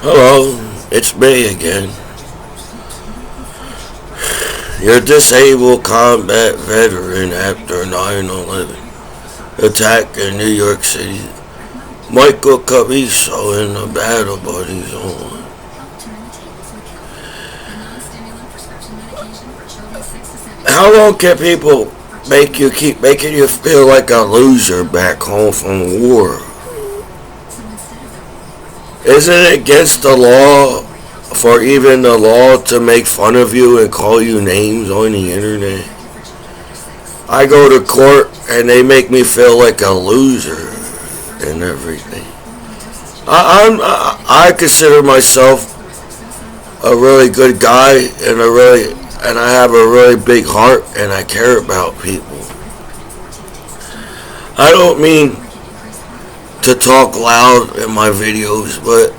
Hello, it's me again. Your disabled combat veteran after 9/11 attack in New York City. Michael Commiso in the battle buddies on. How long can people keep making you feel like a loser back home from war? Isn't it against the law for even the law to make fun of you and call you names on the internet? I go to court and they make me feel like a loser and everything. I consider myself a really good guy and I have a really big heart and I care about people. I don't mean to talk loud in my videos, but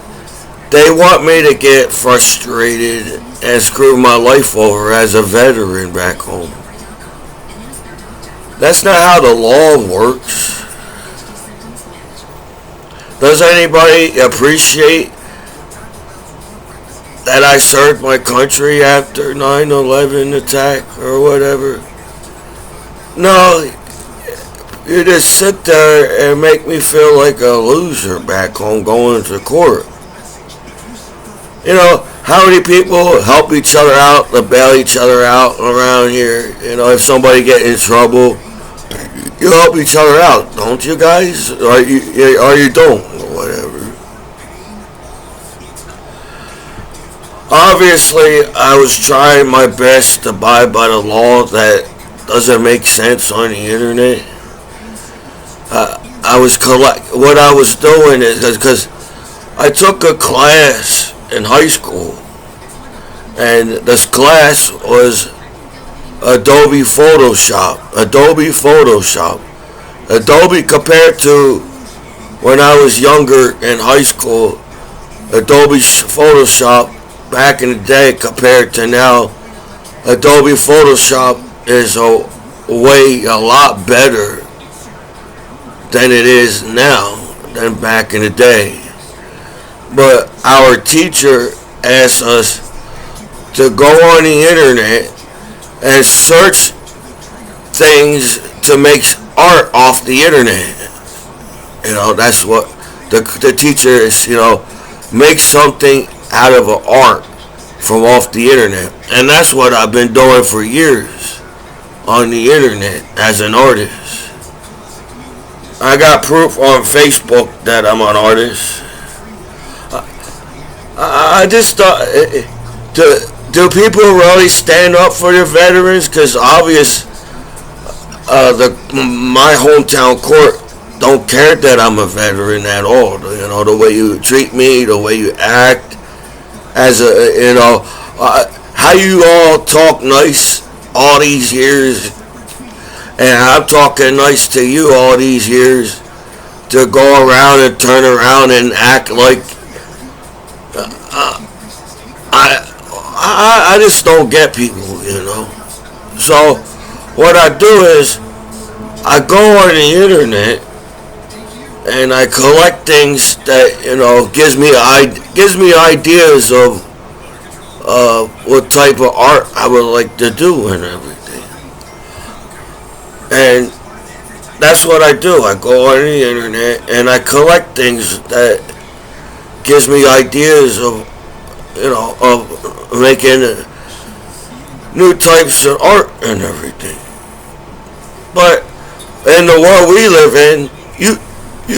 they want me to get frustrated and screw my life over as a veteran back home. That's not how the law works. Does anybody appreciate that I served my country after 9/11 attack or whatever? No, you just sit there and make me feel like a loser back home going to court. You know, how many people help each other out, to bail each other out around here? You know, if somebody get in trouble, you help each other out, don't you guys? Or you don't, or whatever. Obviously, I was trying my best to abide by the law that doesn't make sense on the internet. What I was doing is because I took a class in high school, and this class was Adobe Photoshop. Adobe compared to when I was younger in high school, Adobe Photoshop back in the day compared to now, Adobe Photoshop is a lot better than it is now than back in the day. But our teacher asked us to go on the internet and search things to make art off the internet. You know, that's what the teacher is, make something out of an art from off the internet. And that's what I've been doing for years on the internet as an artist. I got proof on Facebook that I'm an artist. I just thought, do people really stand up for their veterans? Because my hometown court don't care that I'm a veteran at all. You know, the way you treat me, the way you act, how you all talk nice all these years, and I'm talking nice to you all these years, to go around and turn around and act like I just don't get people, So what I do is I go on the internet and I collect things that gives me ideas of what type of art I would like to do and everything. And that's what I do. I go on the internet and I collect things that gives me ideas of making new types of art and everything. But in the world we live in, you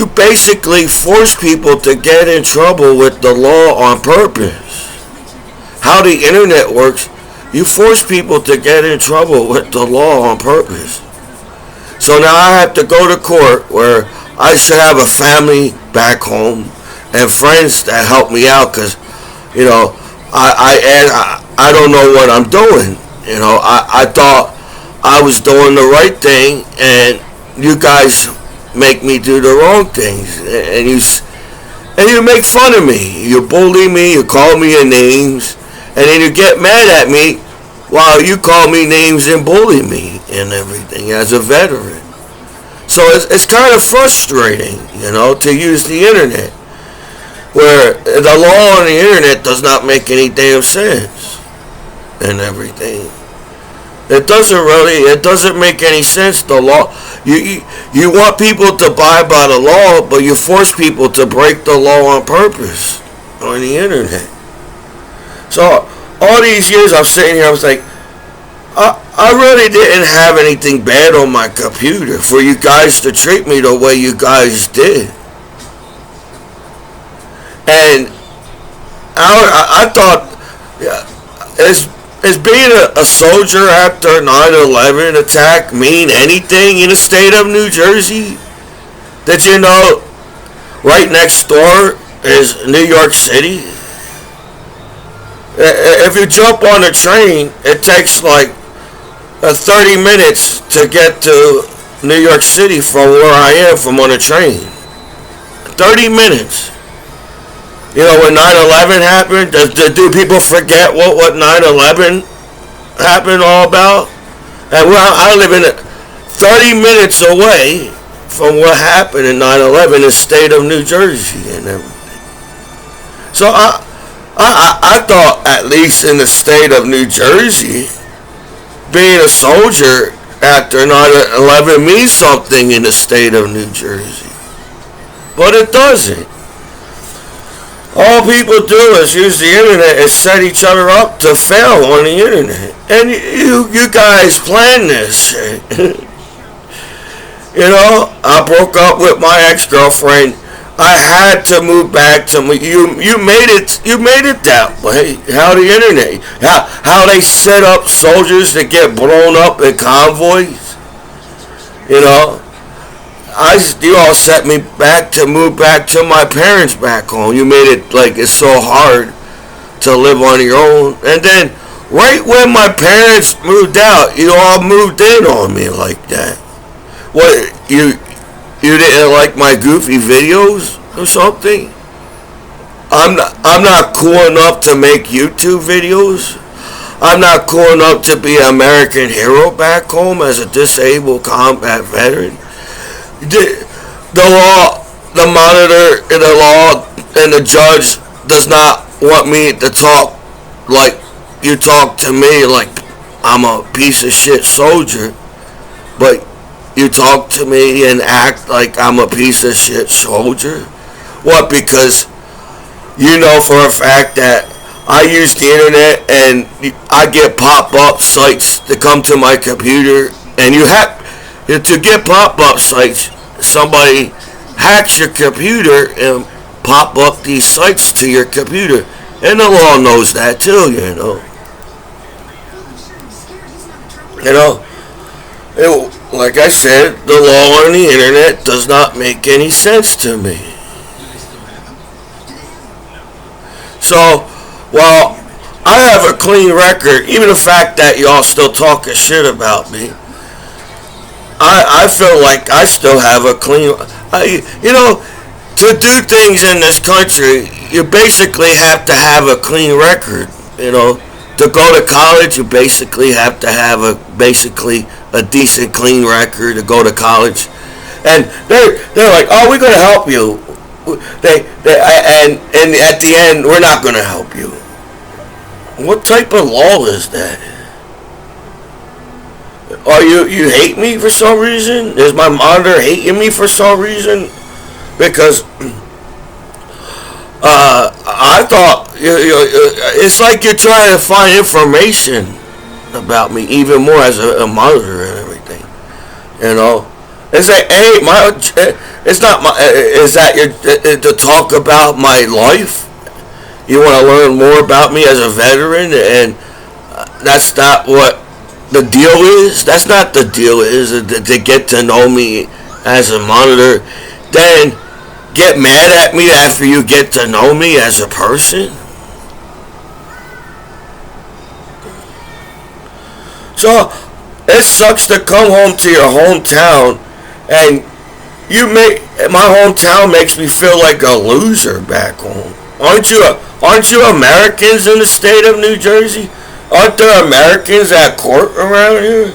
basically force people to get in trouble with the law on purpose. How the internet works, you force people to get in trouble with the law on purpose. So now I have to go to court where I should have a family back home and friends that help me out because, I don't know what I'm doing. I thought I was doing the right thing, and you guys make me do the wrong things, and you make fun of me. You bully me. You call me names, and then you get mad at me while you call me names and bully me and everything as a veteran. So it's kind of frustrating, to use the internet. where the law on the internet does not make any damn sense and everything. It doesn't make any sense. The law, you want people to abide by the law, but you force people to break the law on purpose on the internet. So all these years I'm sitting here, I was like, I really didn't have anything bad on my computer for you guys to treat me the way you guys did. And I thought, is being a soldier after 9/11 attack mean anything in the state of New Jersey? Did you know right next door is New York City? If you jump on a train, it takes like 30 minutes to get to New York City from where I am from on a train. 30 minutes. You know, when 9/11 happened, do people forget what 9/11 happened all about? And I live in 30 minutes away from what happened in 9/11 in the state of New Jersey and everything. So I thought, at least in the state of New Jersey, being a soldier after 9/11 means something in the state of New Jersey. But it doesn't. All people do is use the internet and set each other up to fail on the internet. And you guys plan this shit. You know, I broke up with my ex-girlfriend. I had to move back to you made it that way. How the internet, how they set up soldiers to get blown up in convoys. You know, you all set me back to move back to my parents back home. You made it like it's so hard to live on your own. And then right when my parents moved out, you all moved in on me like that. What, you didn't like my goofy videos or something? I'm not cool enough to make YouTube videos. I'm not cool enough to be an American hero back home as a disabled combat veteran. The law, the monitor, and the law, and the judge does not want me to talk like you talk to me, like I'm a piece of shit soldier, but you talk to me and act like I'm a piece of shit soldier. What? Because you know for a fact that I use the internet and I get pop-up sites to come to my computer, and you have to get pop-up sites. Somebody hacks your computer and pop up these sites to your computer, and the law knows that too. You know, like I said, the law on the internet does not make any sense to me. So, while I have a clean record, even the fact that y'all still talking shit about me, I feel like I still have a clean... you know, to do things in this country, you basically have to have a clean record. You know, to go to college, you basically have to have a decent, clean record to go to college. And they're like, oh, we're going to help you. And at the end, we're not going to help you. What type of law is that? Or you hate me for some reason? Is my monitor hating me for some reason? Because I thought it's like you're trying to find information about me even more as a monitor and everything. You know, it's like, hey, it's not my. Is that to talk about my life? You want to learn more about me as a veteran, and that's not what the deal is. That's not the deal. Is to get to know me as a monitor, then get mad at me after you get to know me as a person. So it sucks to come home to your hometown, and my hometown makes me feel like a loser back home. Aren't you Americans in the state of New Jersey? Aren't there Americans at court around here?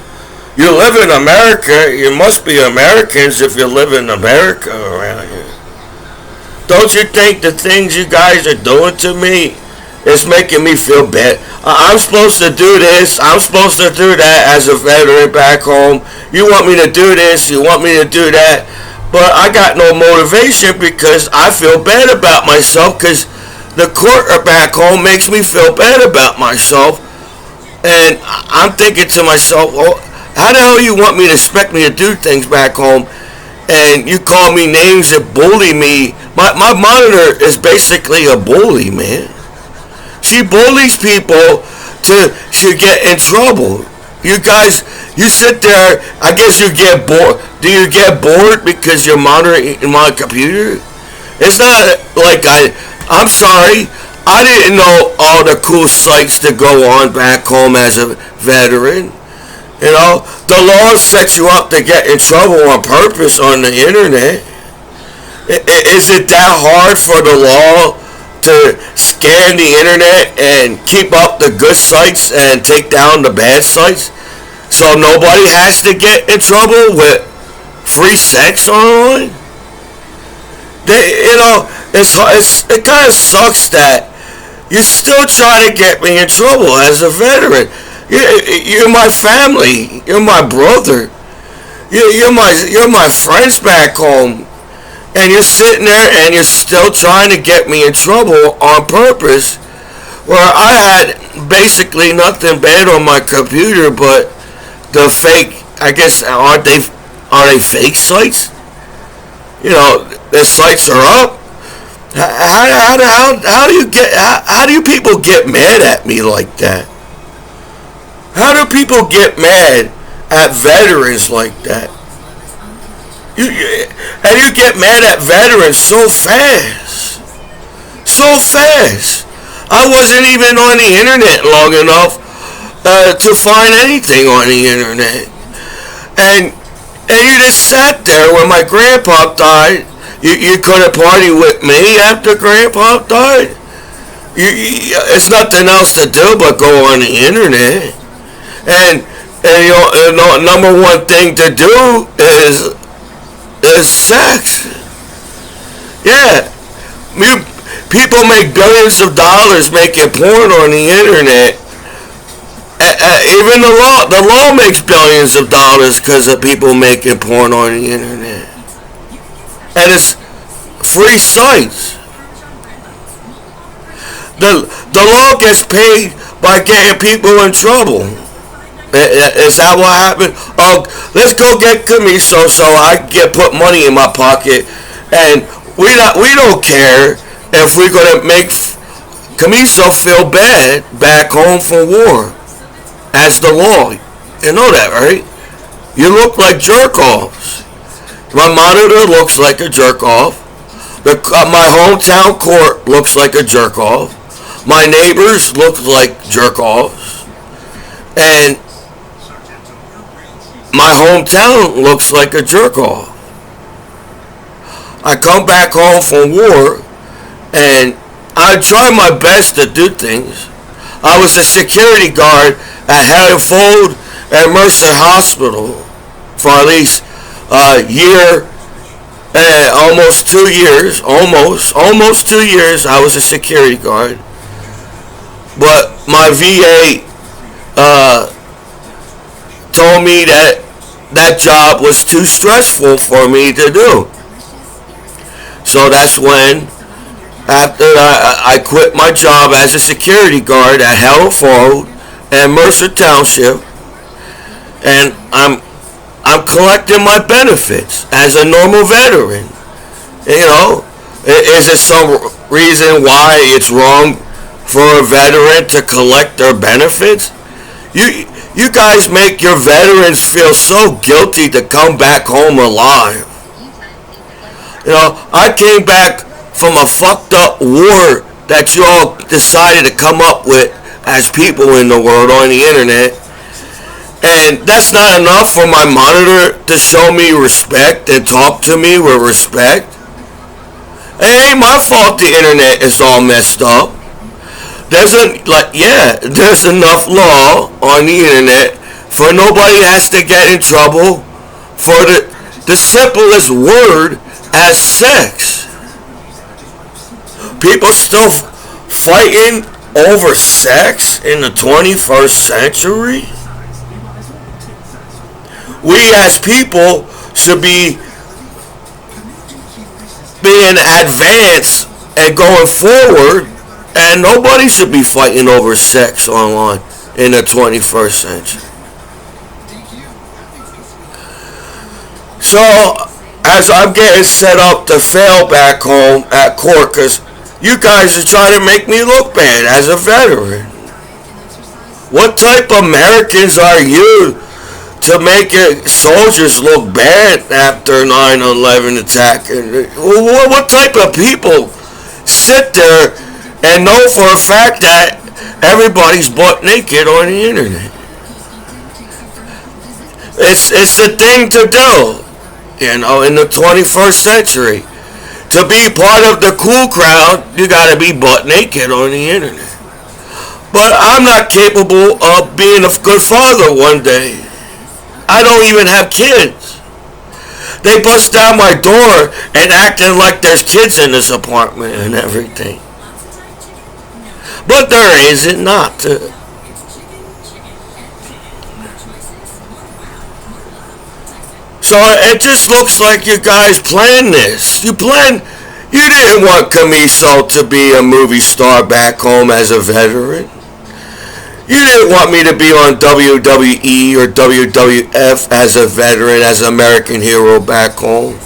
You live in America. You must be Americans if you live in America around here. Don't you think the things you guys are doing to me is making me feel bad? I'm supposed to do this. I'm supposed to do that as a veteran back home. You want me to do this. You want me to do that. But I got no motivation because I feel bad about myself because the court back home makes me feel bad about myself. And I'm thinking to myself, well, how the hell you want me to expect me to do things back home? And you call me names and bully me. My monitor is basically a bully, man. She bullies people to get in trouble. You guys, you sit there, I guess you get bored. Do you get bored because you're monitoring my computer? It's not like I'm sorry, I didn't know all the cool sites to go on back home as a veteran. You know, the law sets you up to get in trouble on purpose on the internet. Is it that hard for the law to scan the internet and keep up the good sites and take down the bad sites? So nobody has to get in trouble with free sex online? It kind of sucks that you still try to get me in trouble as a veteran. You're my family. You're my brother. You're my friends back home. And you're sitting there and you're still trying to get me in trouble on purpose. Where I had basically nothing bad on my computer but the fake, I guess, are they fake sites? You know, the sites are up. How do you people get mad at me like that? How do people get mad at veterans like that? And you get mad at veterans so fast. So fast. I wasn't even on the internet long enough to find anything on the internet. And you just sat there when my grandpa died. You couldn't party with me after grandpa died. It's nothing else to do but go on the internet. And number one thing to do is sex. Yeah, people make billions of dollars making porn on the internet. Even the law makes billions of dollars because of people making porn on the internet. And it's free sites. The law gets paid by getting people in trouble. Is that what happened? Oh, let's go get Commiso so I can put money in my pocket. And we don't care if we're gonna make Commiso feel bad back home from war. As the law, you know that, right? You look like jerk-offs. My monitor looks like a jerk-off. My hometown court looks like a jerk-off. My neighbors look like jerk-offs. And my hometown looks like a jerk-off. I come back home from war and I try my best to do things. I was a security guard at Hereford and Mercer Hospital for at least a year, almost 2 years, almost 2 years I was a security guard. But my VA told me that job was too stressful for me to do. So that's when, after I quit my job as a security guard at Hereford and Mercer Township, and I'm collecting my benefits as a normal veteran. You know, is there some reason why it's wrong for a veteran to collect their benefits? You guys make your veterans feel so guilty to come back home alive. You know, I came back from a fucked up war that you all decided to come up with as people in the world on the internet. And that's not enough for my monitor to show me respect and talk to me with respect. It ain't my fault the internet is all messed up. There's enough law on the internet for nobody has to get in trouble for the simplest word as sex. People still fighting over sex in the 21st century? We as people should be being advanced and going forward, and nobody should be fighting over sex online in the 21st century. So, as I'm getting set up to fail back home at court, because you guys are trying to make me look bad as a veteran. What type of Americans are you to make soldiers look bad after 9/11 attack? What type of people sit there and know for a fact that everybody's butt naked on the internet? It's the thing to do, in the 21st century. To be part of the cool crowd, you gotta be butt naked on the internet. But I'm not capable of being a good father one day. I don't even have kids. They bust down my door and acting like there's kids in this apartment and everything. But there isn't not. So it just looks like you guys planned this. You didn't want Commiso to be a movie star back home as a veteran. You didn't want me to be on WWE or WWF as a veteran, as an American hero back home.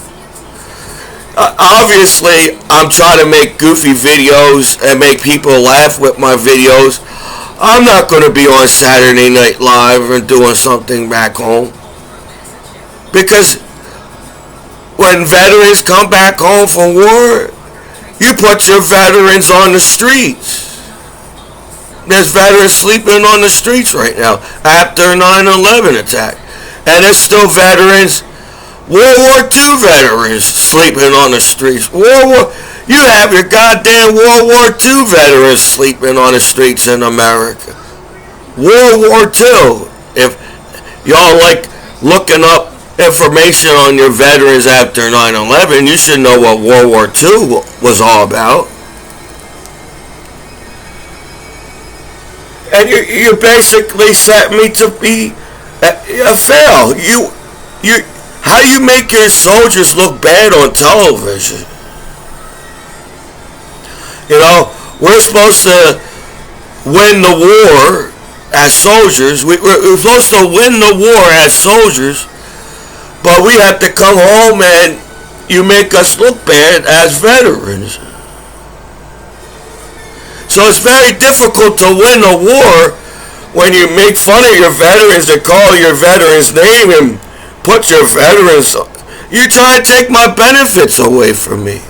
Obviously, I'm trying to make goofy videos and make people laugh with my videos. I'm not going to be on Saturday Night Live and doing something back home. Because when veterans come back home from war, you put your veterans on the streets. There's veterans sleeping on the streets right now after 9/11 attack. And there's still veterans, World War II veterans sleeping on the streets. You have your goddamn World War II veterans sleeping on the streets in America. World War II. If y'all like looking up information on your veterans after 9/11, you should know what World War II was all about. And you basically set me to be a fail. How do you make your soldiers look bad on television? We're supposed to win the war as soldiers. We're supposed to win the war as soldiers, but we have to come home and you make us look bad as veterans. So it's very difficult to win a war when you make fun of your veterans and call your veterans' name and put your veterans. You try to take my benefits away from me.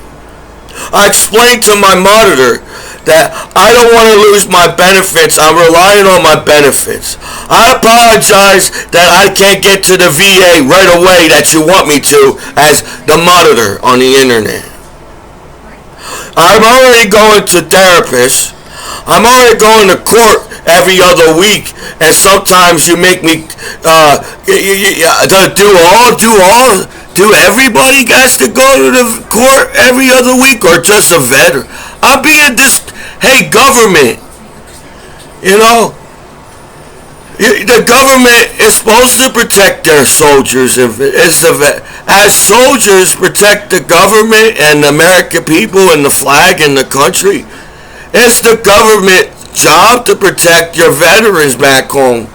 I explained to my monitor that I don't want to lose my benefits. I'm relying on my benefits. I apologize that I can't get to the VA right away that you want me to as the monitor on the internet. I'm already going to therapists. I'm already going to court every other week, and sometimes you make me do everybody gets to go to the court every other week, or just a veteran? I'm being hey, government, the government is supposed to protect their soldiers. As soldiers protect the government and the American people and the flag and the country, it's the government's job to protect your veterans back home.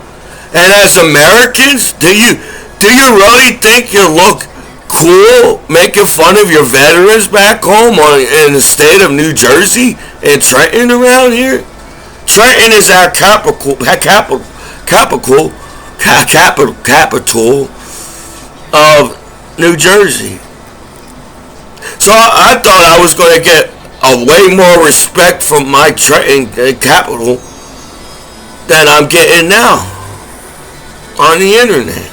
And as Americans, do you really think you look cool making fun of your veterans back home in the state of New Jersey and Trenton around here? Trenton is our capital of New Jersey. So I thought I was going to get a way more respect from my Trenton capital than I'm getting now on the internet.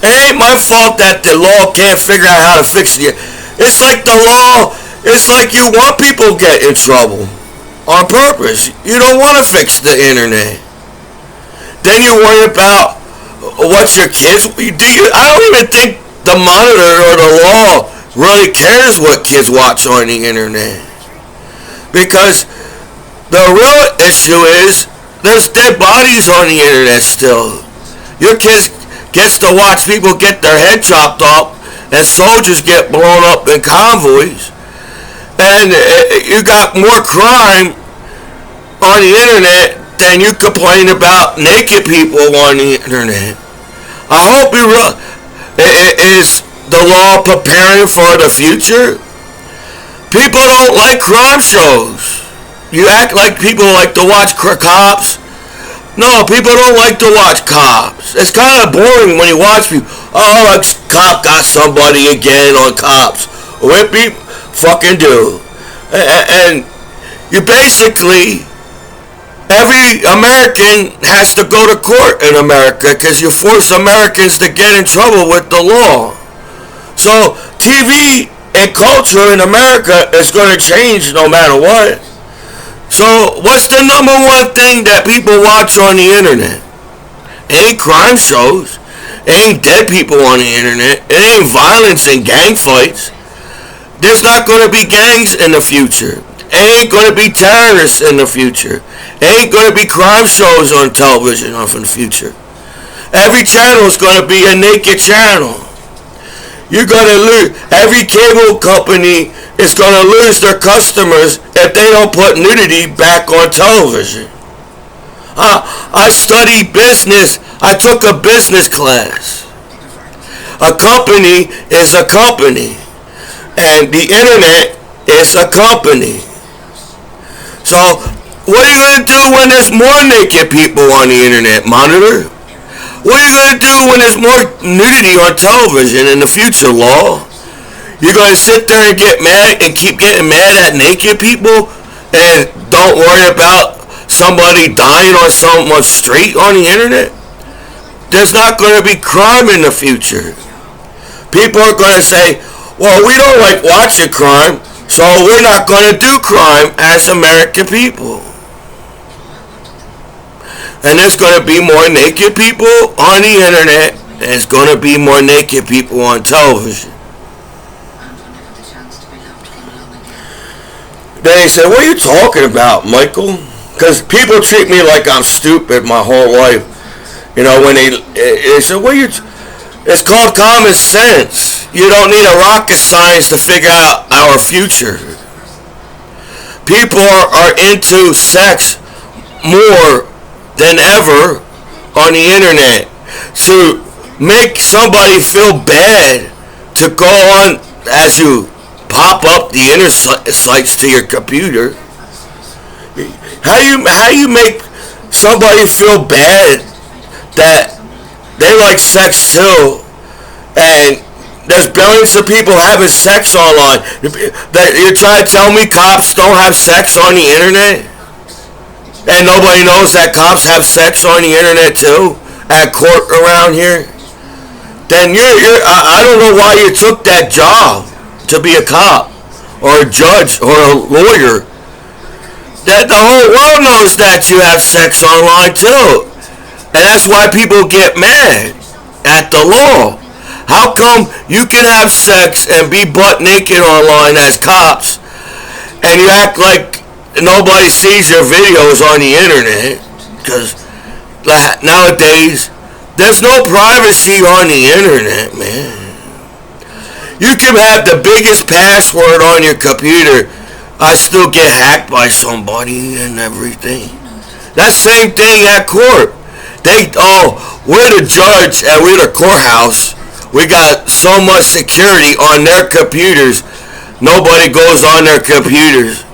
It ain't my fault that the law can't figure out how to fix it. It's like the law, it's like you want people to get in trouble on purpose. You don't want to fix the internet. Then you worry about what your kids I don't even think the monitor or the law really cares what kids watch on the internet. because the real issue is there's dead bodies on the internet still. Your kids gets to watch people get their head chopped off and soldiers get blown up in convoys. And you got more crime on the internet than you complain about naked people on the internet. I hope is the law preparing for the future? People don't like crime shows. You act like people like to watch cops. No, people don't like to watch cops. It's kind of boring when you watch people. Oh, a cop got somebody again on cops. What people fucking do? And you basically, every American has to go to court in America because you force Americans to get in trouble with the law. So TV and culture in America is going to change no matter what. So what's the number one thing that people watch on the internet? It ain't crime shows. It ain't dead people on the internet. It ain't violence and gang fights. There's not going to be gangs in the future. It ain't going to be terrorists in the future. It ain't going to be crime shows on television in the future. Every channel is going to be a naked channel. You're going to lose. Every cable company is going to lose their customers if they don't put nudity back on television. I studied business. I took a business class. A company is a company. And the internet is a company. So, what are you going to do when there's more naked people on the internet, Monitor? What are you going to do when there's more nudity on television in the future, Law? You're going to sit there and get mad and keep getting mad at naked people and don't worry about somebody dying on someone's street on the internet? There's not going to be crime in the future. People are going to say, well, we don't like watching crime, so we're not going to do crime as American people. And there's going to be more naked people on the internet, and there's going to be more naked people on television. They say, what are you talking about, Michael? Because people treat me like I'm stupid my whole life. You know, when they say, what are you... It's called common sense. You don't need a rocket science to figure out our future. People are into sex more than ever on the internet. To make somebody feel bad to go on as you pop up the insights to your computer. How you make somebody feel bad that they like sex too, and there's billions of people having sex online. That you're trying to tell me cops don't have sex on the internet, and nobody knows that cops have sex on the internet too at court around here? Then I don't know why you took that job to be a cop or a judge or a lawyer. That the whole world knows that you have sex online too. And that's why people get mad at the law. How come you can have sex and be butt naked online as cops, and you act like nobody sees your videos on the internet? Because nowadays, there's no privacy on the internet, man. You can have the biggest password on your computer. I still get hacked by somebody and everything. That same thing at court. We're the judge and we're the courthouse. We got so much security on their computers. Nobody goes on their computers.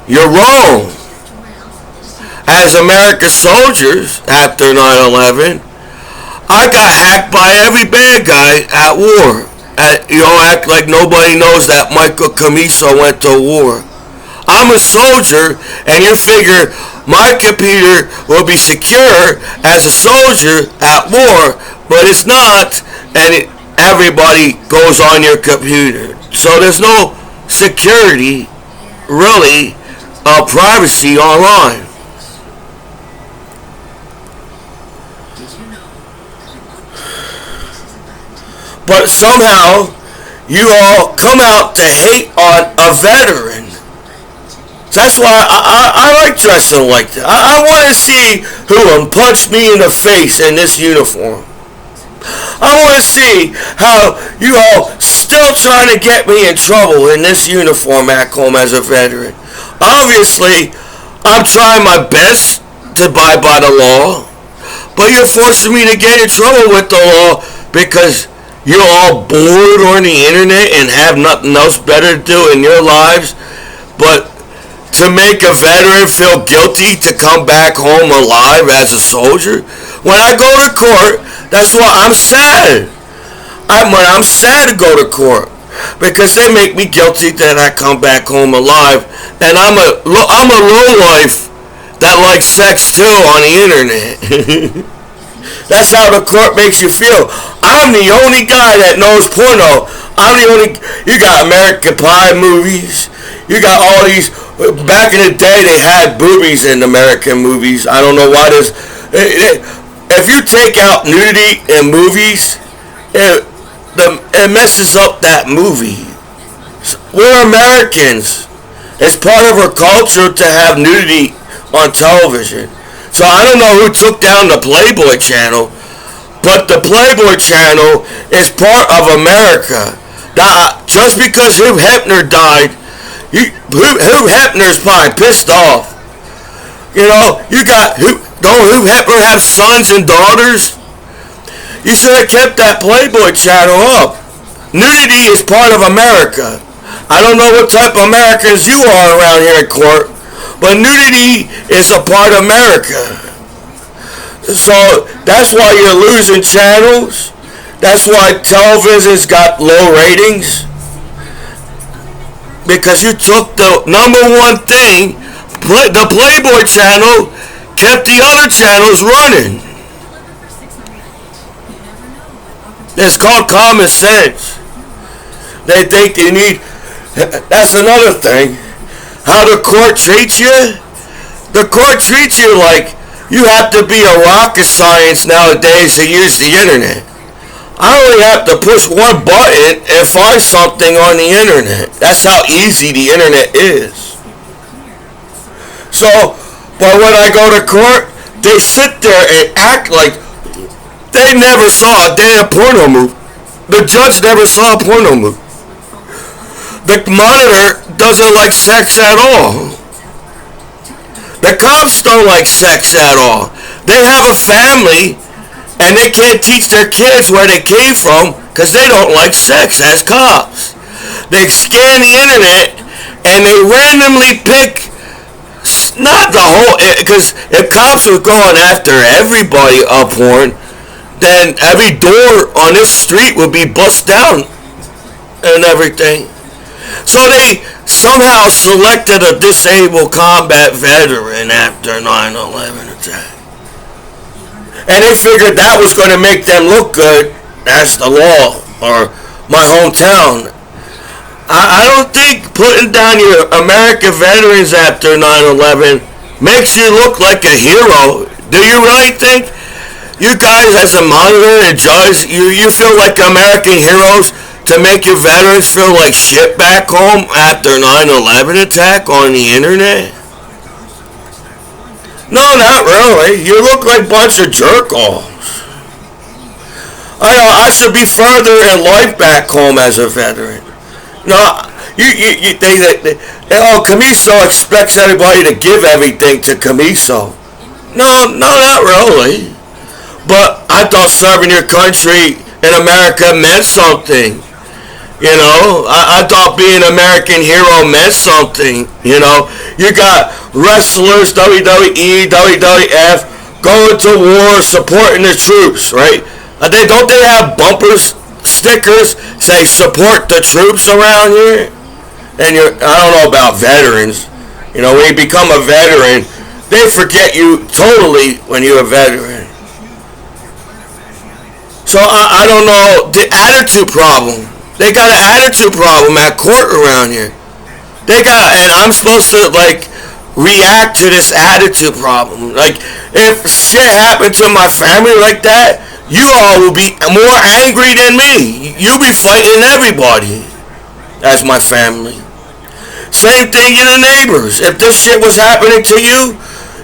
You're wrong. As American soldiers after 9/11, I got hacked by every bad guy at war. You don't act like nobody knows that Michael Commiso went to war. I'm a soldier, and you figure my computer will be secure as a soldier at war, but it's not, and everybody goes on your computer. So there's no security, really, privacy online. But somehow, you all come out to hate on a veteran. That's why I like dressing like that. I want to see who will punch me in the face in this uniform. I want to see how you all still trying to get me in trouble in this uniform back home as a veteran. Obviously, I'm trying my best to abide by the law, but you're forcing me to get in trouble with the law because you're all bored on the internet and have nothing else better to do in your lives but to make a veteran feel guilty to come back home alive as a soldier. When I go to court, that's why I'm sad. I'm sad to go to court because they make me guilty that I come back home alive, and I'm a lowlife that likes sex too on the internet. That's how the court makes you feel. I'm the only guy that knows porno. You got American Pie movies. You got all these. Back in the day, they had boobies in American movies. I don't know why this. If you take out nudity in movies, it messes up that movie. We're Americans. It's part of our culture to have nudity on television. So I don't know who took down the Playboy channel, but the Playboy channel is part of America. Now, just because Hugh Hefner died, Hugh Hefner's probably pissed off. You know, don't Hugh Hefner have sons and daughters? You should have kept that Playboy channel up. Nudity is part of America. I don't know what type of Americans you are around here in court, but nudity is a part of America. So that's why you're losing channels. That's why television's got low ratings. Because you took the number one thing, the Playboy channel, kept the other channels running. It's called common sense. They think you need. That's another thing. How the court treats you? The court treats you like you have to be a rocket science nowadays to use the internet. I only have to push one button and find something on the internet. That's how easy the internet is. So, but when I go to court, they sit there and act like they never saw a damn porno movie. The judge never saw a porno movie. The monitor doesn't like sex at all. The cops don't like sex at all. They have a family and they can't teach their kids where they came from because they don't like sex as cops. They scan the internet and they randomly pick, not the whole, because if cops were going after everybody up porn, then every door on this street would be bust down and everything. So they somehow selected a disabled combat veteran after 9/11 attack. And they figured that was going to make them look good. That's the law, or my hometown. I don't think putting down your American veterans after 9/11 makes you look like a hero. Do you really think you guys as a monitor and judge, you feel like American heroes to make your veterans feel like shit back home after 9/11 attack on the internet? No, not really. You look like a bunch of jerk-offs. I should be further in life back home as a veteran. No, Commiso expects everybody to give everything to Commiso. No, not really. But I thought serving your country in America meant something. You know, I thought being an American hero meant something. You know, you got wrestlers, WWE, WWF, going to war, supporting the troops, right? Don't they have bumpers, stickers, say support the troops around here? And I don't know about veterans. You know, when you become a veteran, they forget you totally when you're a veteran. So I don't know, the attitude problem. They got an attitude problem at court around here. And I'm supposed to, like, react to this attitude problem. Like, if shit happened to my family like that, you all will be more angry than me. You'll be fighting everybody as my family. Same thing to the neighbors. If this shit was happening to you,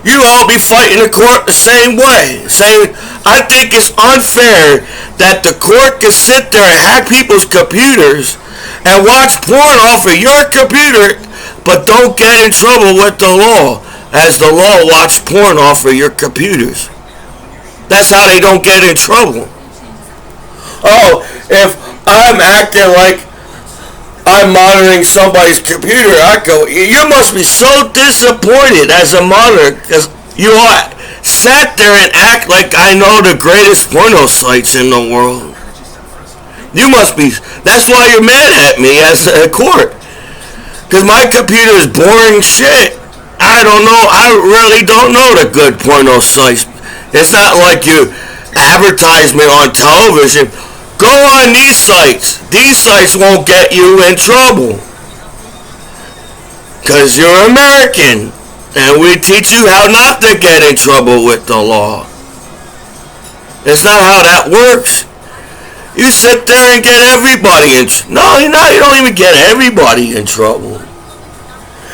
you all be fighting the court the same way. I think it's unfair that the court can sit there and hack people's computers and watch porn off of your computer, but don't get in trouble with the law, as the law watch porn off of your computers. That's how they don't get in trouble. Oh, if I'm acting like I'm monitoring somebody's computer, I go, you must be so disappointed as a monitor because you all sat there and act like I know the greatest porno sites in the world. You must be, that's why you're mad at me as a court. Because my computer is boring shit. I really don't know the good porno sites. It's not like you advertisement on television. Go on these sites. These sites won't get you in trouble. Because you're American. And we teach you how not to get in trouble with the law. It's not how that works. You sit there and get everybody in trouble. No, you don't even get everybody in trouble.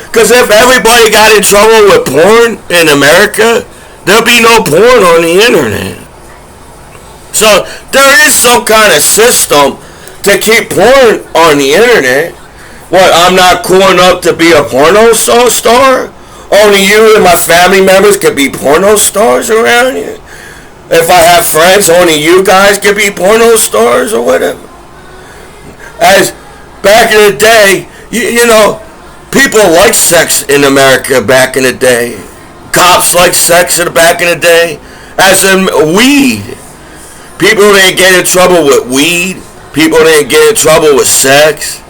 Because if everybody got in trouble with porn in America, there'll be no porn on the internet. So there is some kind of system to keep porn on the internet. What, I'm not cool enough to be a porno star? Only you and my family members could be porno stars around here? If I have friends, only you guys could be porno stars or whatever? As back in the day, you know, people liked sex in America back in the day. Cops liked sex back in the day. As in weed. People didn't get in trouble with weed. People didn't get in trouble with sex.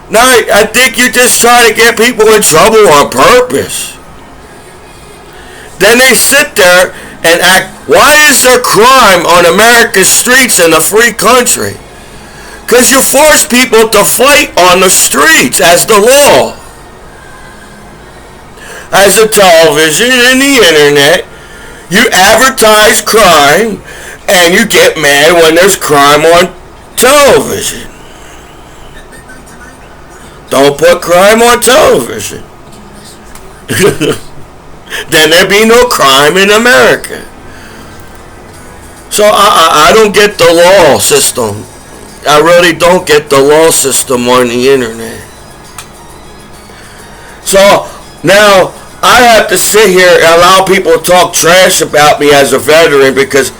No, I think you just try to get people in trouble on purpose. Then they sit there and act, why is there crime on America's streets in a free country? Because you force people to fight on the streets as the law. As the television and the internet, you advertise crime and you get mad when there's crime on television. Don't put crime on television. Then there'd be no crime in America. So I don't get the law system. I really don't get the law system on the internet. So now I have to sit here and allow people to talk trash about me as a veteran because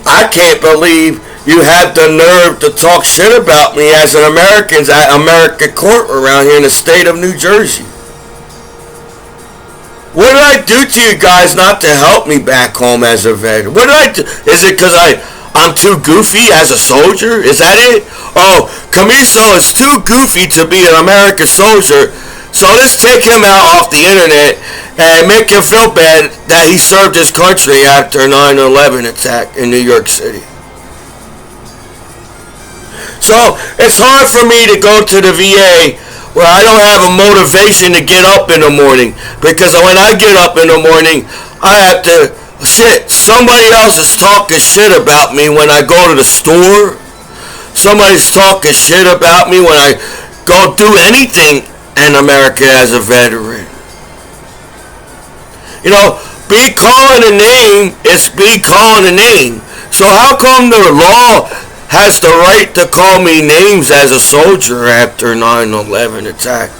I can't believe you had the nerve to talk shit about me as an American at American court around here in the state of New Jersey. What did I do to you guys not to help me back home as a veteran? What did I do? Is it because I'm too goofy as a soldier? Is that it? Oh, Commiso is too goofy to be an American soldier, so let's take him out off the internet and make him feel bad that he served his country after 9/11 attack in New York City. So it's hard for me to go to the VA where I don't have a motivation to get up in the morning, because when I get up in the morning, I have to, somebody else is talking shit about me when I go to the store. Somebody's talking shit about me when I go do anything in America as a veteran. You know, be calling a name, it's be calling a name. So how come the law has the right to call me names as a soldier after 9/11 attack?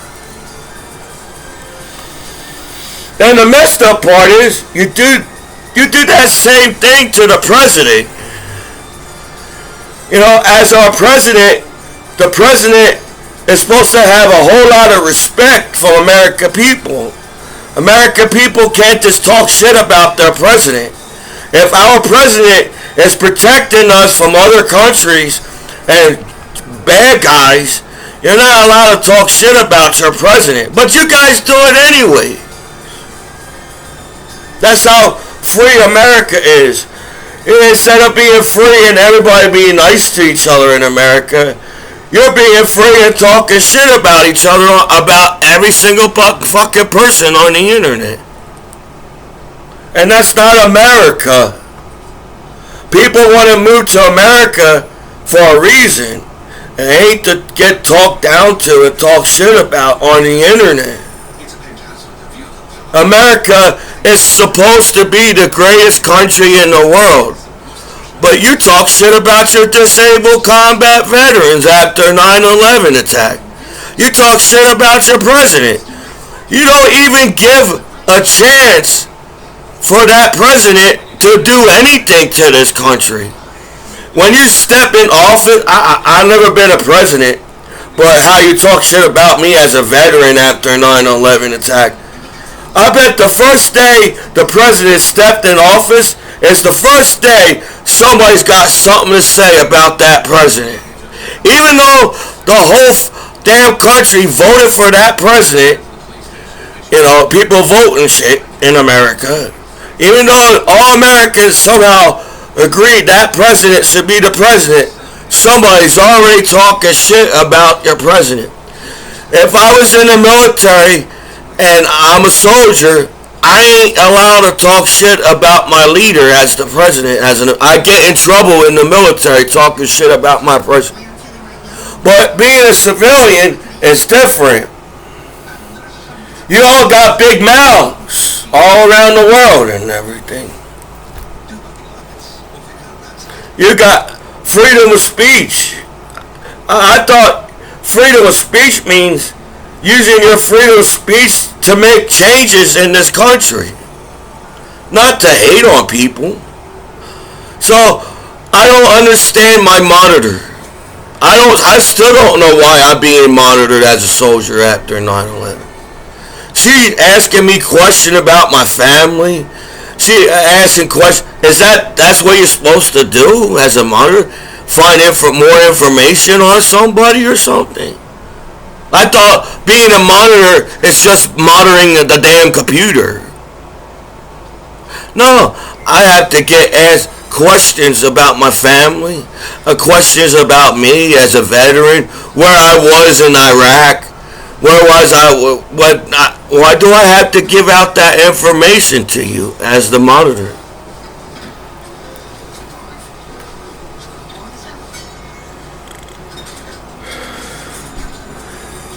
And the messed up part is you do that same thing to the president. You know, as our president, the president is supposed to have a whole lot of respect for American people. American people can't just talk shit about their president. If our president is protecting us from other countries and bad guys, you're not allowed to talk shit about your president. But you guys do it anyway. That's how free America is. Instead of being free and everybody being nice to each other in America, you're being free and talking shit about each other, about every single fucking person on the internet. And that's not America. People want to move to America for a reason. and ain't to get talked down to and talk shit about on the internet. America is supposed to be the greatest country in the world. But you talk shit about your disabled combat veterans after 9/11 attack. You talk shit about your president. You don't even give a chance for that president to do anything to this country. When you step in office, I've never been a president, but how you talk shit about me as a veteran after 9/11 attack. I bet the first day the president stepped in office is the first day somebody's got something to say about that president. Even though the whole damn country voted for that president, people vote and shit in America. Even though all Americans somehow agreed that president should be the president, somebody's already talking shit about your president. If I was in the military and I'm a soldier, I ain't allowed to talk shit about my leader as the president. I get in trouble in the military talking shit about my president. But being a civilian is different. You all got big mouths all around the world and everything. You got freedom of speech. I thought freedom of speech means using your freedom of speech to make changes in this country, not to hate on people. So I don't understand my monitor. I still don't know why I'm being monitored as a soldier after 9/11. She asking me questions about my family. She asking questions. That's what you're supposed to do as a monitor? Find more information on somebody or something? I thought being a monitor is just monitoring the damn computer. No, I have to get asked questions about my family, questions about me as a veteran, where I was in Iraq, where was I, why do I have to give out that information to you as the monitor?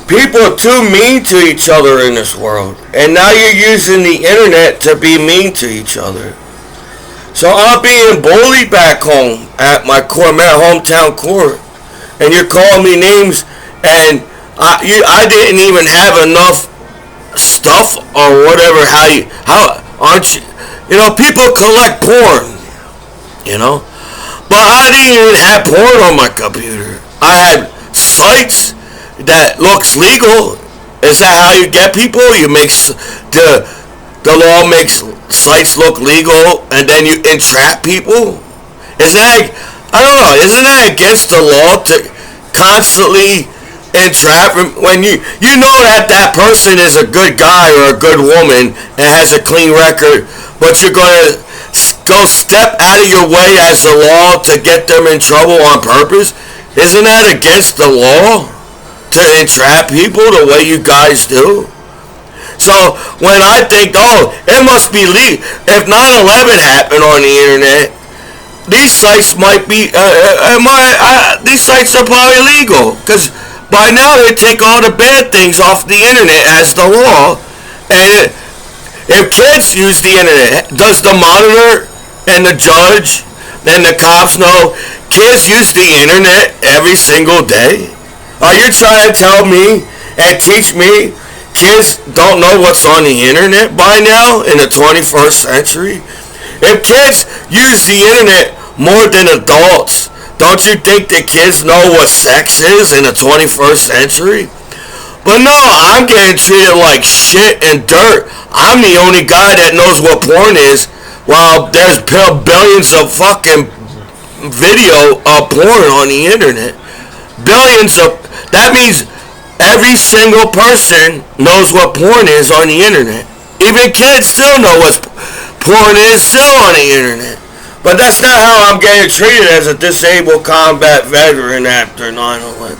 People are too mean to each other in this world. And now you're using the internet to be mean to each other. So I'm being bullied back home at my hometown court. And you're calling me names. And I didn't even have enough stuff or whatever. Aren't you? People collect porn. But I didn't even have porn on my computer. I had sites that looks legal. Is that how you get people? You make the law makes sites look legal, and then you entrap people. Is that, I don't know? Isn't that against the law to constantly entrap when you know that person is a good guy or a good woman and has a clean record, but you're gonna go step out of your way as the law to get them in trouble on purpose? Isn't that against the law to entrap people the way you guys do? So when I think, it must be legal. If 9/11 happened on the internet, these sites might be, these sites are probably legal, because by now they take all the bad things off the internet as the law. And if kids use the internet, does the monitor and the judge and the cops know kids use the internet every single day? Are you trying to tell me and teach me kids don't know what's on the internet by now in the 21st century? If kids use the internet more than adults, don't you think that kids know what sex is in the 21st century? But no, I'm getting treated like shit and dirt. I'm the only guy that knows what porn is, while there's billions of fucking video of porn on the internet. Billions of... That means every single person knows what porn is on the internet. Even kids still know what porn is still on the internet. But that's not how I'm getting treated as a disabled combat veteran after 9/11.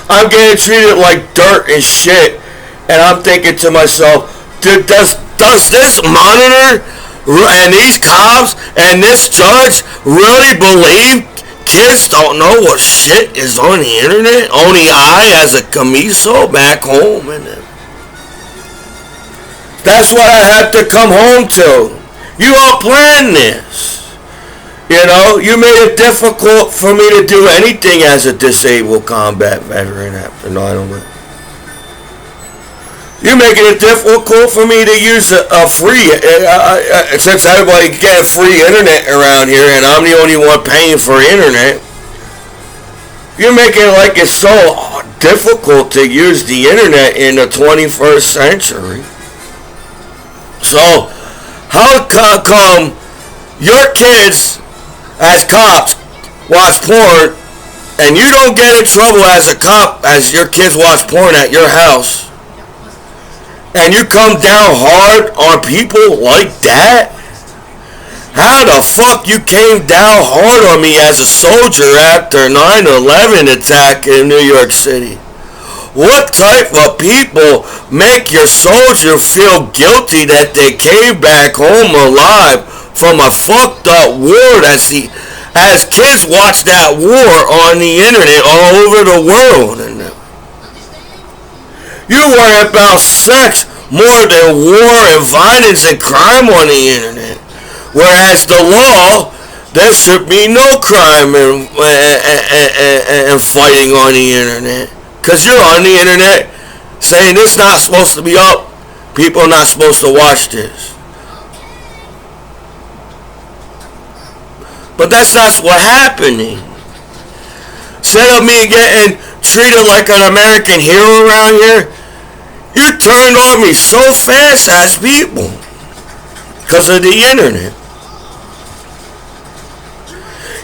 I'm getting treated like dirt and shit. And I'm thinking to myself, does this monitor and these cops and this judge really believe kids don't know what shit is on the internet. Only I, as a Commiso back home, and that's what I have to come home to. You all planned this. You know, you made it difficult for me to do anything as a disabled combat veteran after 9/11. You're making it difficult for me to use a free, since everybody can get free internet around here and I'm the only one paying for internet. You're making it like it's so difficult to use the internet in the 21st century. So, how come your kids, as cops, watch porn and you don't get in trouble as a cop as your kids watch porn at your house? And you come down hard on people like that? How the fuck you came down hard on me as a soldier after 9/11 attack in New York City? What type of people make your soldier feel guilty that they came back home alive from a fucked up war as kids watch that war on the internet all over the world? And you worry about sex more than war and violence and crime on the internet. Whereas the law, there should be no crime and fighting on the internet. Because you're on the internet saying this not supposed to be up. People are not supposed to watch this. But that's not what's happening. Instead of me getting treated like an American hero around here, you turned on me so fast as people because of the internet.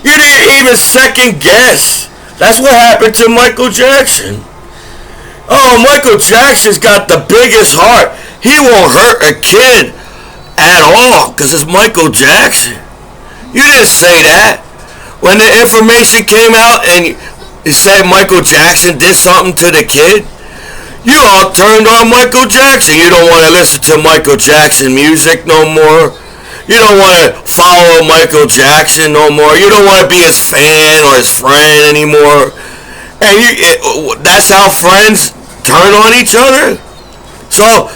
You didn't even second guess. That's what happened to Michael Jackson. Oh, Michael Jackson's got the biggest heart. He won't hurt a kid at all because it's Michael Jackson. You didn't say that. When the information came out and it said Michael Jackson did something to the kid, you all turned on Michael Jackson. You don't want to listen to Michael Jackson music no more. You don't want to follow Michael Jackson no more. You don't want to be his fan or his friend anymore. And that's how friends turn on each other. So,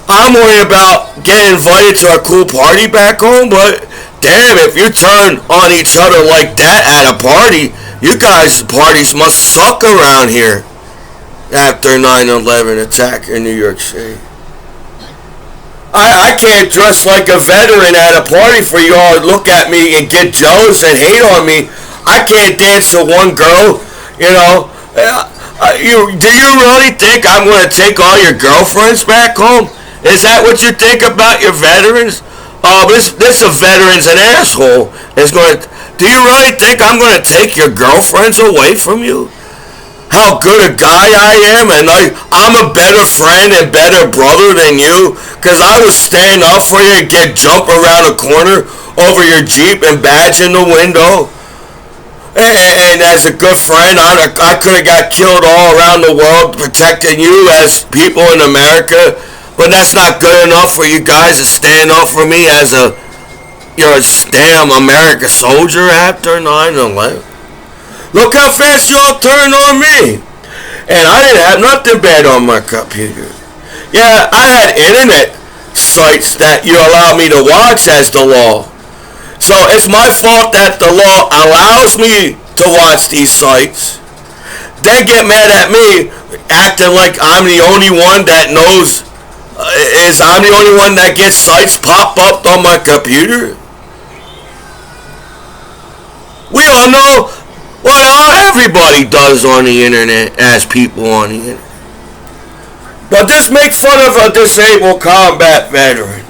I'm worried about getting invited to a cool party back home, but damn, if you turn on each other like that at a party, you guys' parties must suck around here. After 9/11 attack in New York City, I can't dress like a veteran at a party for you all to look at me and get jealous and hate on me. I can't dance to one girl, do you really think I'm going to take all your girlfriends back home? Is that what you think about your veterans? Oh, this a veteran's an asshole. Do you really think I'm going to take your girlfriends away from you? How good a guy I am, and I'm a better friend and better brother than you, because I would stand up for you and get jumped around a corner over your Jeep and badge in the window. And as a good friend, I could have got killed all around the world protecting you as people in America, but that's not good enough for you guys to stand up for me as you're a damn American soldier after 9/11. Look how fast y'all turned on me. And I didn't have nothing bad on my computer. Yeah, I had internet sites that you allow me to watch as the law. So it's my fault that the law allows me to watch these sites. They get mad at me, acting like I'm the only one that knows, I'm the only one that gets sites pop up on my computer. We all know what everybody does on the internet as people on the internet. But this make fun of a disabled combat veteran.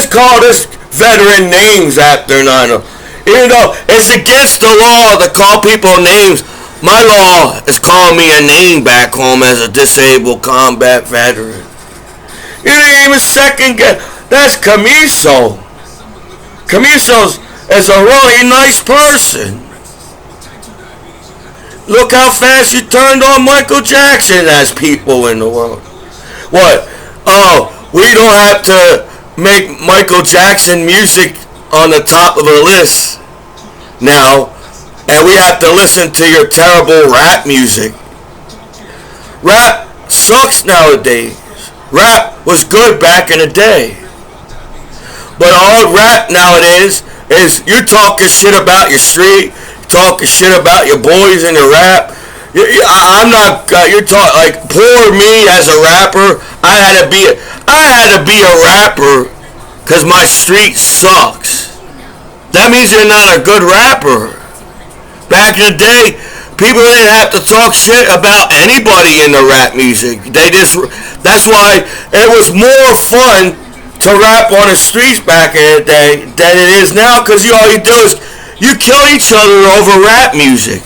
Call this veteran names after 9/11. Even though it's against the law to call people names, my law is calling me a name back home as a disabled combat veteran. You didn't even second guess. That's Commiso. Commiso is a really nice person. Look how fast you turned on Michael Jackson as people in the world. What? Oh, we don't have to make Michael Jackson music on the top of the list now. and we have to listen to your terrible rap music. Rap sucks nowadays. Rap was good back in the day. But all rap nowadays is you talking shit about your street, talking shit about your boys in your rap. I'm not. You're talking like poor me as a rapper. I had to be a rapper because my street sucks. That means you're not a good rapper. Back in the day, people didn't have to talk shit about anybody in the rap music. That's why it was more fun to rap on the streets back in the day than it is now, because all you do is you kill each other over rap music.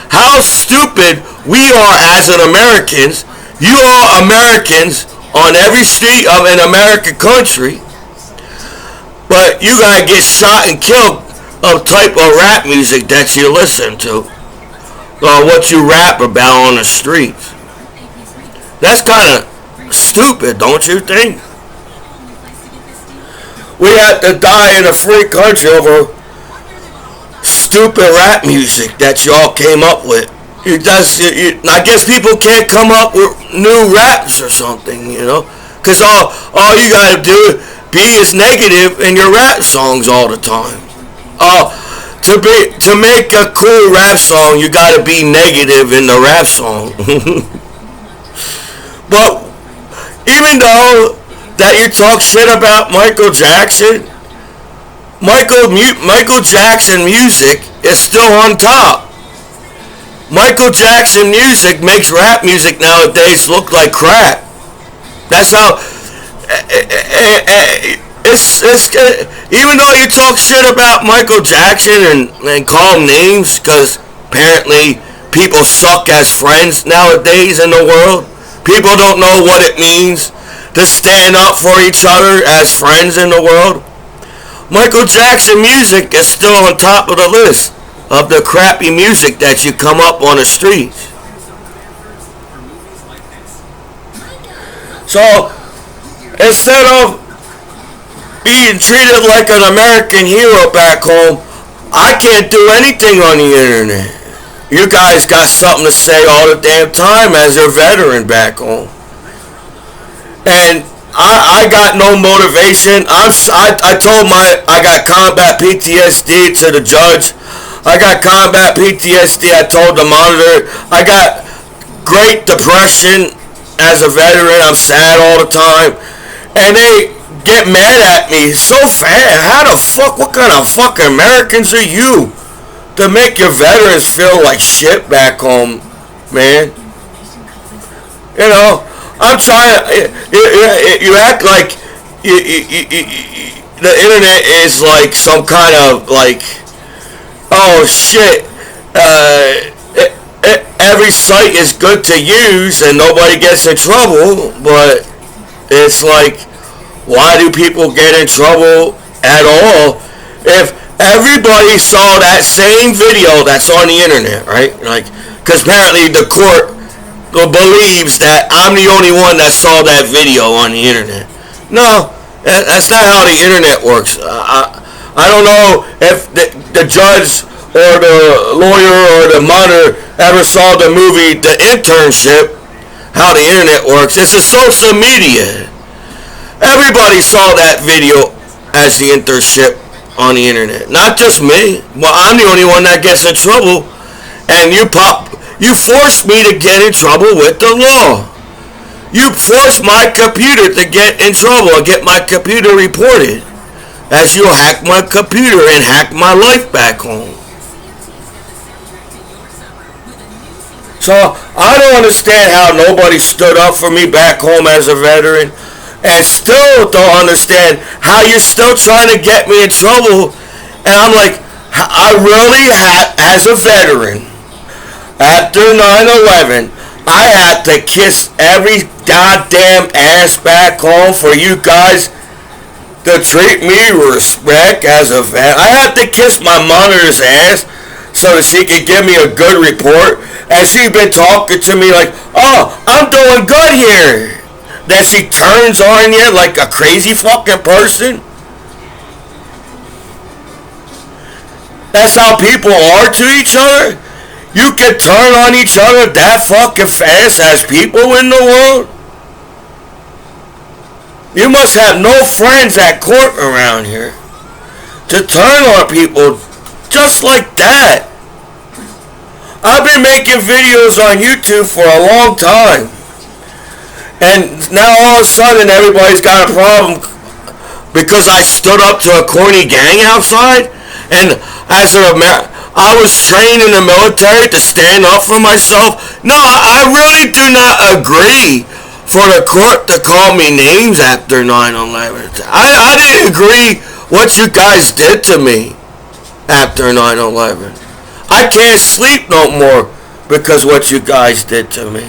How stupid we are as an Americans. You are Americans on every street of an American country, but you gotta get shot and killed of type of rap music that you listen to, or what you rap about on the streets. That's kind of stupid, don't you think? We have to die in a free country over stupid rap music that y'all came up with. I guess people can't come up with new raps or something, because all you gotta do be is negative in your rap songs all the time. To make a cool rap song, you gotta be negative in the rap song. But even though that you talk shit about Michael Jackson, Michael Jackson music is still on top. Michael Jackson music makes rap music nowadays look like crap. That's how. It's even though you talk shit about Michael Jackson and call him names, because apparently people suck as friends nowadays in the world. People don't know what it means to stand up for each other as friends in the world. Michael Jackson music is still on top of the list of the crappy music that you come up on the streets. So instead of being treated like an American hero back home, I can't do anything on the internet. You guys got something to say all the damn time as a veteran back home. And I got no motivation. I told I got combat PTSD to the judge. I got combat PTSD. I told the monitor. I got Great Depression as a veteran. I'm sad all the time. And they get mad at me so fast. How the fuck? What kind of fucking Americans are you to make your veterans feel like shit back home, man? I'm trying. You act like the internet is like some kind of like, oh shit. Every site is good to use and nobody gets in trouble, but it's like, why do people get in trouble at all if everybody saw that same video that's on the internet, right? Like, because apparently the court believes that I'm the only one that saw that video on the internet. No, that's not how the internet works. I don't know if the judge or the lawyer or the monitor ever saw the movie The Internship, how the internet works. It's a social media. Everybody saw that video as the internship on the internet. Not just me. Well, I'm the only one that gets in trouble. And you forced me to get in trouble with the law. You forced my computer to get in trouble and get my computer reported, as you hack my computer and hack my life back home. So I don't understand how nobody stood up for me back home as a veteran, and still don't understand how you're still trying to get me in trouble. And I'm like, I really had, as a veteran, after 9/11, I had to kiss every goddamn ass back home for you guys to treat me with respect as a vet. I had to kiss my monitor's ass so that she could give me a good report. And she's been talking to me like, oh, I'm doing good here. Then she turns on you like a crazy fucking person. That's how people are to each other? You can turn on each other that fucking fast as people in the world? You must have no friends at court around here to turn on people just like that. I've been making videos on YouTube for a long time. And now all of a sudden everybody's got a problem because I stood up to a corny gang outside. And as I was trained in the military to stand up for myself. No, I really do not agree for the court to call me names after 9/11. I didn't agree what you guys did to me after 9/11. I can't sleep no more because what you guys did to me.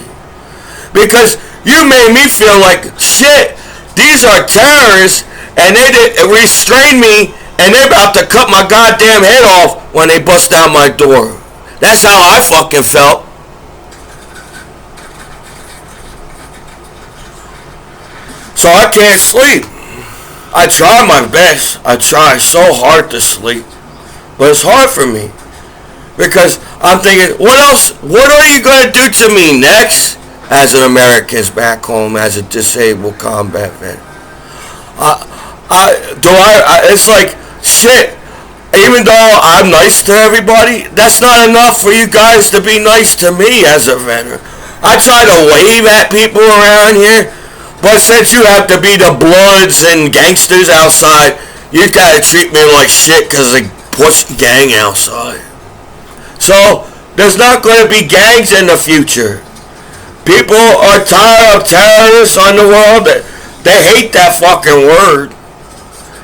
Because you made me feel like shit. These are terrorists and they restrained me and they're about to cut my goddamn head off when they bust down my door. That's how I fucking felt. So I can't sleep. I try my best. I try so hard to sleep. But it's hard for me. Because I'm thinking, what else? What are you going to do to me next as an American back home, as a disabled combat vet? It's like, shit. Even though I'm nice to everybody, that's not enough for you guys to be nice to me as a veteran. I try to wave at people around here, but since you have to be the Bloods and gangsters outside, you gotta treat me like shit because they push gang outside. So, there's not going to be gangs in the future. People are tired of terrorists on the world. They hate that fucking word.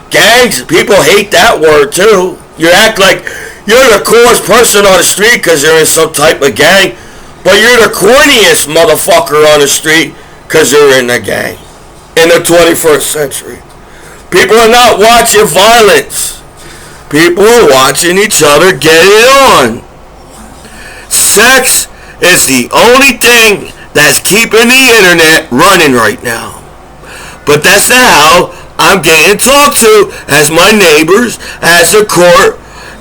Gangs, people hate that word too. You act like you're the coolest person on the street because you're in some type of gang, but you're the corniest motherfucker on the street because you're in a gang. In the 21st century. People are not watching violence. People are watching each other get it on. Sex is the only thing that's keeping the internet running right now. But that's not how I'm getting talked to as my neighbors, as the court,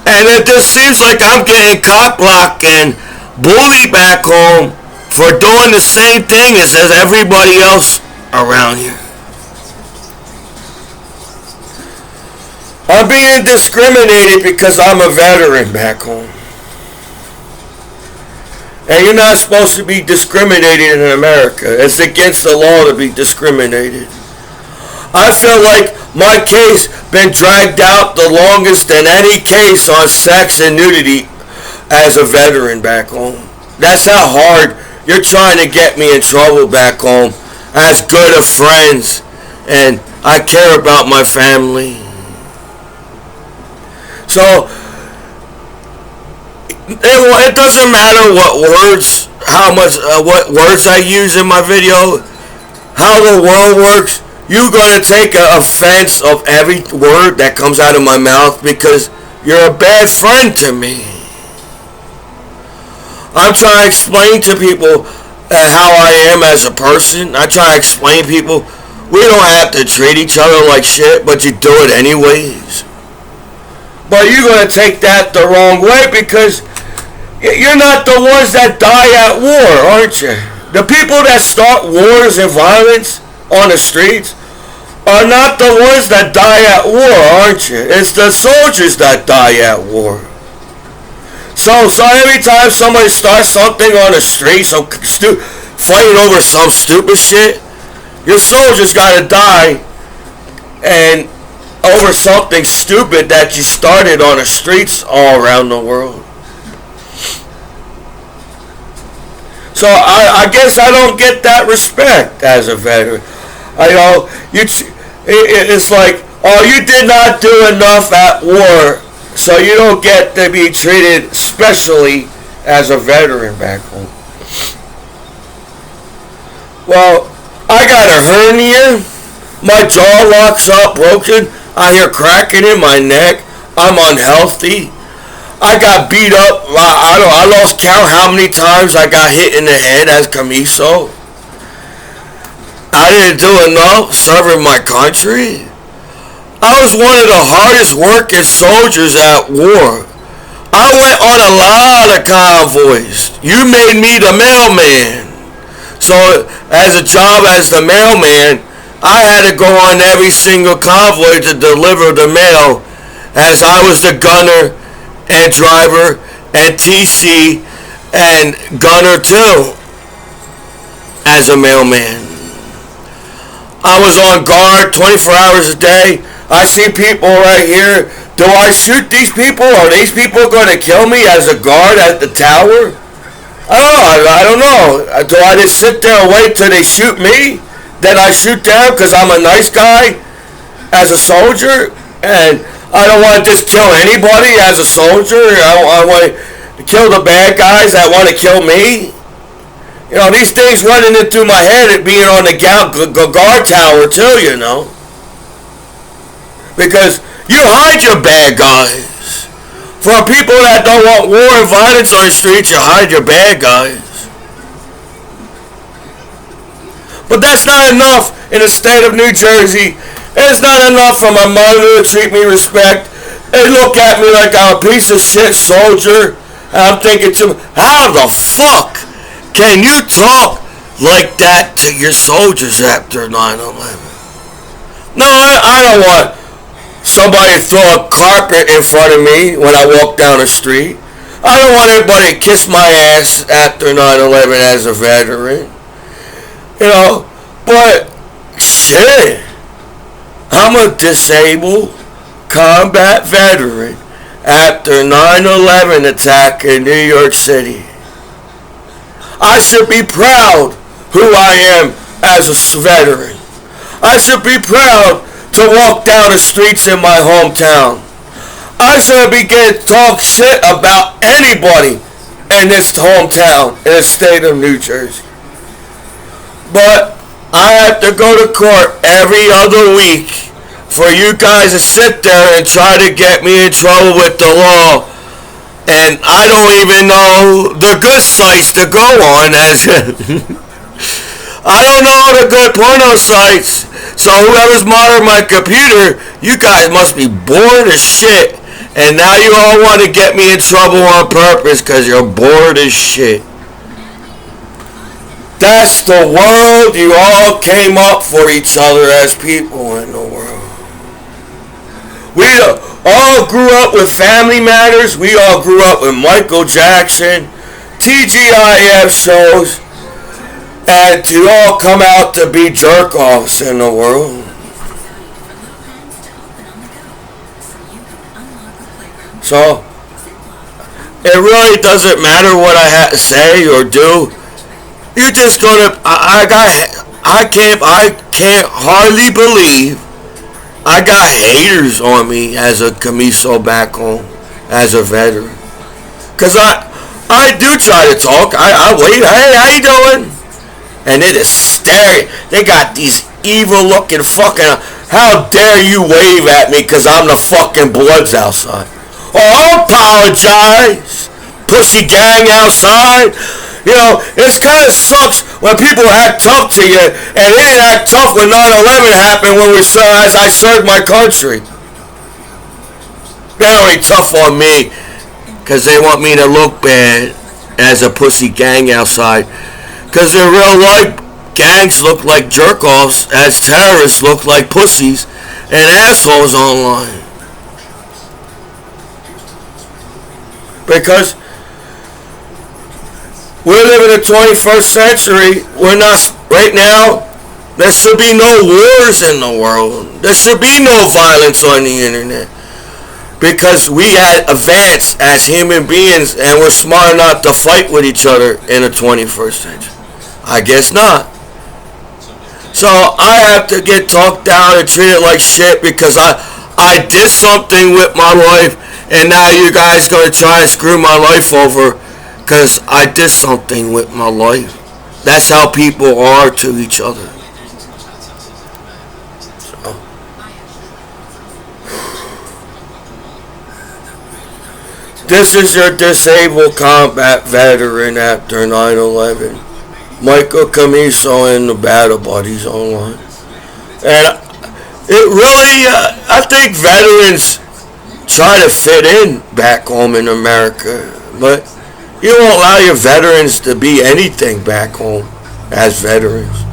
and it just seems like I'm getting cock-blocked and bullied back home for doing the same thing as everybody else around here. I'm being discriminated because I'm a veteran back home. And you're not supposed to be discriminated in America. It's against the law to be discriminated. I feel like my case been dragged out the longest than any case on sex and nudity as a veteran back home. That's how hard you're trying to get me in trouble back home as good of friends. And I care about my family. So, it doesn't matter what words, what words I use in my video, how the world works. You're going to take offense of every word that comes out of my mouth because you're a bad friend to me. I'm trying to explain to people how I am as a person. I try to explain to people we don't have to treat each other like shit, but you do it anyways. But you're going to take that the wrong way because you're not the ones that die at war, aren't you? The people that start wars and violence on the streets are not the ones that die at war, aren't you? It's the soldiers that die at war. So every time somebody starts something on the street, fighting over some stupid shit, your soldiers gotta die and over something stupid that you started on the streets all around the world. So I guess I don't get that respect as a veteran. It's like, oh, you did not do enough at war, so you don't get to be treated specially as a veteran back home. Well, I got a hernia, my jaw locks up broken, I hear cracking in my neck, I'm unhealthy. I got beat up. I lost count how many times I got hit in the head as Commiso. I didn't do enough serving my country. I was one of the hardest working soldiers at war. I went on a lot of convoys. You made me the mailman. So as a job as the mailman, I had to go on every single convoy to deliver the mail, as I was the gunner and driver and TC and gunner too as a mailman. I was on guard 24 hours a day. I see people right here. Do I shoot these people? Are these people going to kill me as a guard at the tower? I don't know. Do I just sit there and wait till they shoot me? Then I shoot them because I'm a nice guy as a soldier? And I don't want to just kill anybody as a soldier. I want to kill the bad guys that want to kill me. You know, these things running into my head at being on the guard tower too, you know. Because you hide your bad guys. For people that don't want war and violence on the streets, you hide your bad guys. But that's not enough in the state of New Jersey. It's not enough for my mother to treat me respect. They look at me like I'm a piece of shit soldier. And I'm thinking to me, how the fuck can you talk like that to your soldiers after 9/11? No, I don't want somebody to throw a carpet in front of me when I walk down the street. I don't want anybody to kiss my ass after 9/11 as a veteran. You know, but shit, I'm a disabled combat veteran after 9/11 attack in New York City. I should be proud who I am as a veteran. I should be proud to walk down the streets in my hometown. I shouldn't be getting talk shit about anybody in this hometown, in the state of New Jersey. But I have to go to court every other week for you guys to sit there and try to get me in trouble with the law. And I don't even know the good sites to go on as I don't know the good porno sites. So whoever's monitoring my computer, you guys must be bored as shit. And now you all want to get me in trouble on purpose because you're bored as shit. That's the world you all came up for each other as people in the world. We all grew up with Family Matters. We all grew up with Michael Jackson, TGIF shows, and to all come out to be jerk-offs in the world. So, it really doesn't matter what I have to say or do. You're just gonna. I can't hardly believe I got haters on me as a Commiso back home, as a veteran. Cause I do try to talk. I wait. Hey, how you doing? And they just stare. They got these evil-looking fucking. How dare you wave at me? Cause I'm the fucking Bloods outside. Oh, I apologize, pussy gang outside. You know, it kind of sucks when people act tough to you, and they didn't act tough when 9/11 happened as I served my country. They're only tough on me because they want me to look bad as a pussy gang outside. Because in real life, gangs look like jerk-offs as terrorists look like pussies and assholes online. Because we're living in the 21st century. We're not, right now, there should be no wars in the world. There should be no violence on the internet. Because we had advanced as human beings and we're smart enough to fight with each other in the 21st century. I guess not. So I have to get talked down and treated like shit because I did something with my life. And now you guys going to try and screw my life over because I did something with my life. That's how people are to each other. So. This is your disabled combat veteran after 9/11. Michael Commiso and the Battle Buddies online. And it really, I think veterans try to fit in back home in America, but you don't allow your veterans to be anything back home as veterans.